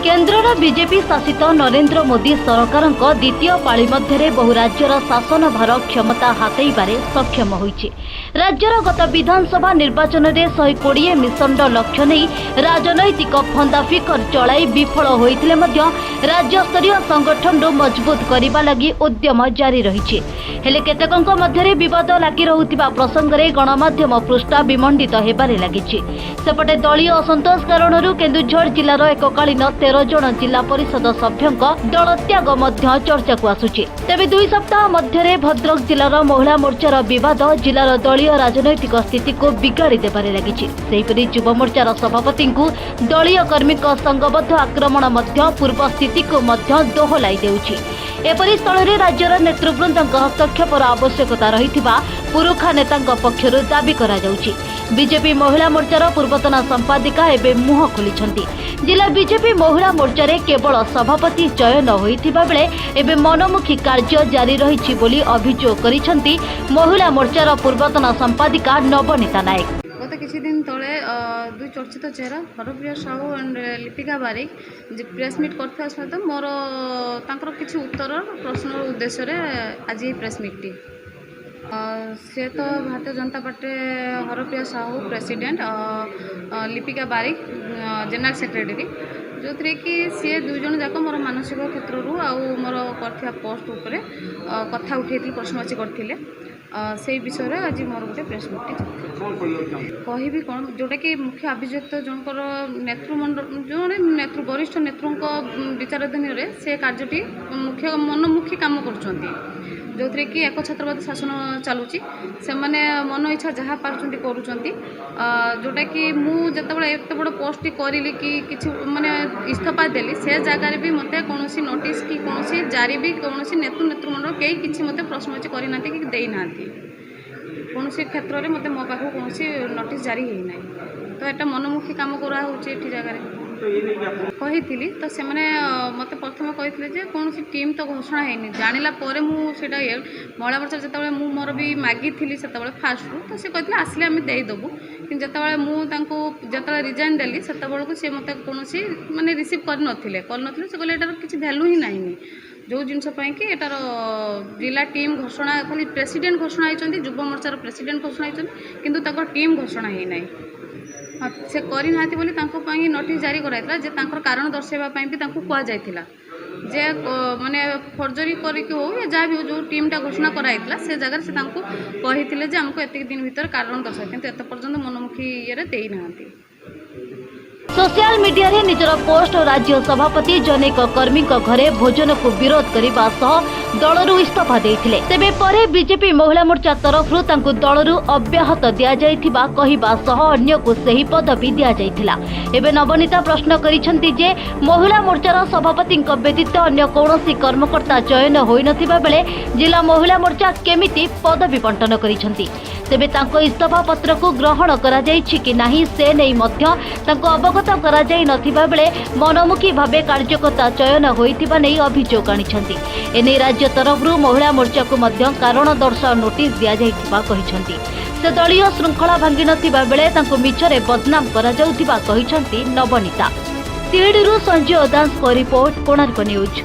केन्द्रर BJP शासित नरेंद्र मोदी सरकार द्वितीय पाली मध्य बहु राज्यर शासन भार क्षमता हातेइबारे सक्षम होइछि। राज्यर गत विधानसभा निर्वाचन में 120 मिशनर लक्ष्य नहीं राजनैतिक फंदाफिकर चलाई विफल होइतिले मध्य राज्यस्तरीय संगठन मजबूत करने लगी उद्यम जारी रही। हेले केतेकंक मध्यरे विवाद लागी रहुतिबा प्रसंगरे गणमाध्यम पृष्ठा विमंडित हेबारे लागिछि। सेपटे दलीय असंतोष कारणरू केन्दुझर जिलार एककालीन 13 जन जिला परिषद सभ्यों दलत्याग चर्चा को आसुछि। तेबे 2 सप्ताह मध्यरे भद्रक जिलार महिला मोर्चार विवाद जिलार दलीय राजनैतिक स्थिति को बिगाड़ी देबारे लागिछि। सेहिपरि युव मोर्चार सभापति दलीय कर्मी संघबद्ध आक्रमण मध्य पूर्व स्थिति को मध्य दोहलाई देउछि। एपरि स्थल राज्यर नेतृवृंद हस्तक्षेपर आवश्यकता रहिथिबा पुरुखा नेता पक्षरु दाबी करा जाउछि। बीजेपी महिला मोर्चार पूर्वतन संपादिका एवं मुह खोलिछंती। जिला बीजेपी महिला मोर्चा रे केवल सभापति चयन होइथिबा बेले एवं मनमुखी कार्य जारी रहिछि बोली अभियोग करिछंती महिला मोर्चार पूर्वतन संपादिका नवनीता नायक। गत किछि दिन तले दुई चर्चित चेहरा Harapriya Sahu and Lipika Barik press meet करथिबा सहित मोर तांकर किछि उत्तर प्रश्न उद्देश्य रे आज प्रेस मीट से तो भारतीय जनता पार्टी हरप्रिया साहू प्रेसिडेंट लिपिका बारिक जनरल सेक्रेटरी जो थी कि सी दुई जन जाक मोर मानसिक क्षेत्र रू आउ मोर कर पोस्ट उपर कथा उठे प्रश्नवाची करते से विषय आज मोर गोटे प्रेस मीट कहि कौन जोटा कि मुख्य अभियुक्त जनकर नेतृमंडल जो वरिष्ठ नेतृ विचाराधीन से कार्यटी मुख्य मनमुखी काम कर जो थी कि एक छत्रवादी शासन चलुची से माने मन इच्छा जहाँ पार्टी करुँचा कि मुझे एत बड़ पोस्ट करी कि किसी माने इस्तीफा देली से जगार भी मत कौन नोटिस कि कौन जारी भी कौन नेतृमंडल कई किसी मत प्रश्नवाची करना कि देना कौन क्षेत्र में मत मो पाख कौन नोटिस जारी होना तो यहाँ मनमुखी काम कराऊँचे जगार कही तो से मत प्रथम कही कौन टीम तो घोषणा है जानिला मुझे महिला मोर्चा जो मोर भी मागी से फास्ट रू तो सी कहते आसिले आम देदेबू कि जो रिजाइन देली से सी मत कौन मानने रिसीव करन से कहले यार किसी भैल्यू ही ना जो जिनपाई कि एटार जिला टीम घोषणा खाली प्रेसिडेंट घोषणा होती युव मोर्चार प्रेसिडेंट घोषणा होती किंतु टीम घोषणा है ना से करना बोली नोटिस जारी कराइला जे तांकर कारण दर्शाइवाई भी कहुला जे माने फर्जरी करके हो या जहाँ भी हो जो टीमटा घोषणा कराइला से जगह से कही आमको एतिक दिन भीतर कारण दर्शाए किंतु एत पर्यंत मनमुखी ये देना। सोशल मीडिया रे निजर पोस्ट राज्य सभापति जनेक कर्मी घरे भोजन को विरोध करने दलरू इस्तीफा देइथिले। तेबे परे बीजेपी महिला मोर्चा तरफ दलरू अव्याहत दिया जाइथिबा कहिबा सह अन्य को सही पदवी दिया जाइथिला। एबे नवनीता प्रश्न करिसेंती जे महिला मोर्चार सभापति व्यतीत अन्य कौनसी कर्मकर्ता चयन होई नथिबा बेले जिला महिला मोर्चा केमिति पदवी बंटन करिसेंती। तेबे तांको इस्तीफा पत्र को ग्रहण करा जाइछि कि नाही से नै मध्य तांको अवगत करा जाई नथिबा बेले मनमुखी भावे कार्यकर्ता चयन होइथिबा नै अभियोग आनिछंती। एने राज्य तरफरू महिला मोर्चा को मध्य कारण दर्शाओ नोटिस दिया जाइथिबा कहिछंती। से दलीय श्रृंखला भांगी नथिबा बेले तांको मिछरे बदनाम करा जाउथिबा कहिछंती नवनीता। सीडीरू संजय दास को रिपोर्ट कोणार्क न्यूज।